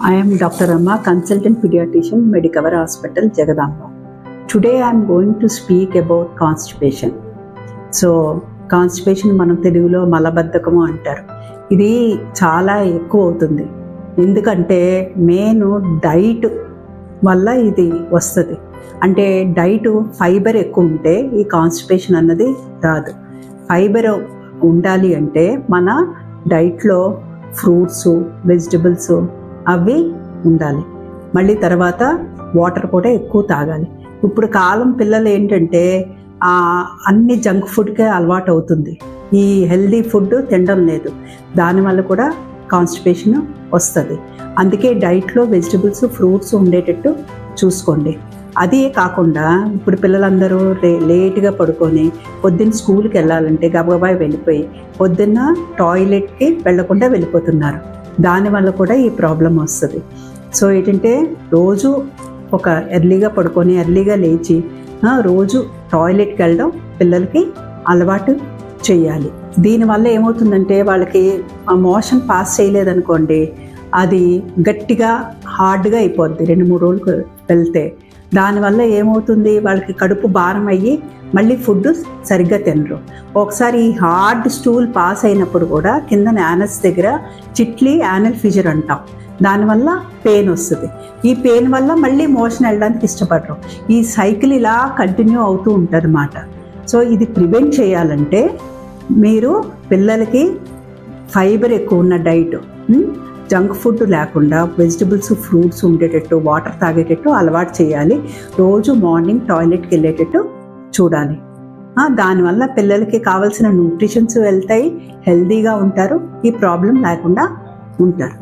I am Dr. Amma, consultant pediatrician, Medicover Hospital, Jagadamba. Today I am going to speak about constipation. So, constipation మనం తెలుగులో మలబద్ధకము అంటారు. ఇది చాలా ఎక్కువ అవుతుంది. ఎందుకంటే మెయిన్ డైట్ వల్ల ఇది వస్తుంది. అంటే డైట్ ఫైబర్ ఎక్కువ ఉంటే ఈ కాన్స్టిపేషన్ అన్నది రాదు. ఫైబర్ ఉండాలి అంటే మన డైట్లో ఫ్రూట్స్, వెజిటబుల్స్ అవి ఉండాలి. మళ్ళీ తర్వాత వాటర్ కూడా ఎక్కువ తాగాలి. ఇప్పుడు కాలం పిల్లలు ఏంటంటే అన్ని జంక్ ఫుడ్కే అలవాటు అవుతుంది. ఈ హెల్దీ ఫుడ్ తినడం లేదు. దానివల్ల కూడా కాన్స్టిపేషన్ వస్తుంది. అందుకే డైట్లో వెజిటబుల్స్, ఫ్రూట్స్ ఉండేటట్టు చూసుకోండి. అదే కాకుండా ఇప్పుడు పిల్లలందరూ లేట్గా పడుకొని పొద్దున్న స్కూల్కి వెళ్ళాలంటే గబగబా వెళ్ళిపోయి పొద్దున్న టాయిలెట్కి వెళ్లకుండా వెళ్ళిపోతున్నారు. దానివల్ల కూడా ఈ ప్రాబ్లం వస్తుంది. సో ఏంటంటే రోజు ఒక ఎర్లీగా పడుకొని ఎర్లీగా లేచి రోజు టాయిలెట్కి వెళ్ళడం పిల్లలకి అలవాటు చేయాలి. దీనివల్ల ఏమవుతుందంటే వాళ్ళకి మోషన్ పాస్ చేయలేదనుకోండి, అది గట్టిగా హార్డ్గా అయిపోద్ది 2-3 రోజులు వెళ్తే. దానివల్ల ఏమవుతుంది, వాళ్ళకి కడుపు భారం అయ్యి మళ్ళీ ఫుడ్ సరిగ్గా తినరు. ఒకసారి ఈ హార్డ్ స్టూల్ పాస్ అయినప్పుడు కూడా కింద యానస్ దగ్గర చిట్లీ యానల్ ఫిజర్ అంటాం. దానివల్ల పెయిన్ వస్తుంది. ఈ పెయిన్ వల్ల మళ్ళీ మోషన్ వెళ్ళడానికి ఇష్టపడరు. ఈ సైకిల్ ఇలా కంటిన్యూ అవుతూ ఉంటుంది అన్నమాట. సో ఇది ప్రివెంట్ చేయాలంటే మీరు పిల్లలకి ఫైబర్ ఎక్కువ ఉన్న డైట్, జంక్ ఫుడ్ లేకుండా వెజిటబుల్స్, ఫ్రూట్స్ ఉండేటట్టు, వాటర్ తాగేటట్టు అలవాటు చేయాలి. రోజు మార్నింగ్ టాయిలెట్కి వెళ్ళేటట్టు చూడాలి. దానివల్ల పిల్లలకి కావాల్సిన న్యూట్రిషన్స్ వెళ్తాయి, హెల్తీగా ఉంటారు, ఈ ప్రాబ్లం లేకుండా ఉంటారు.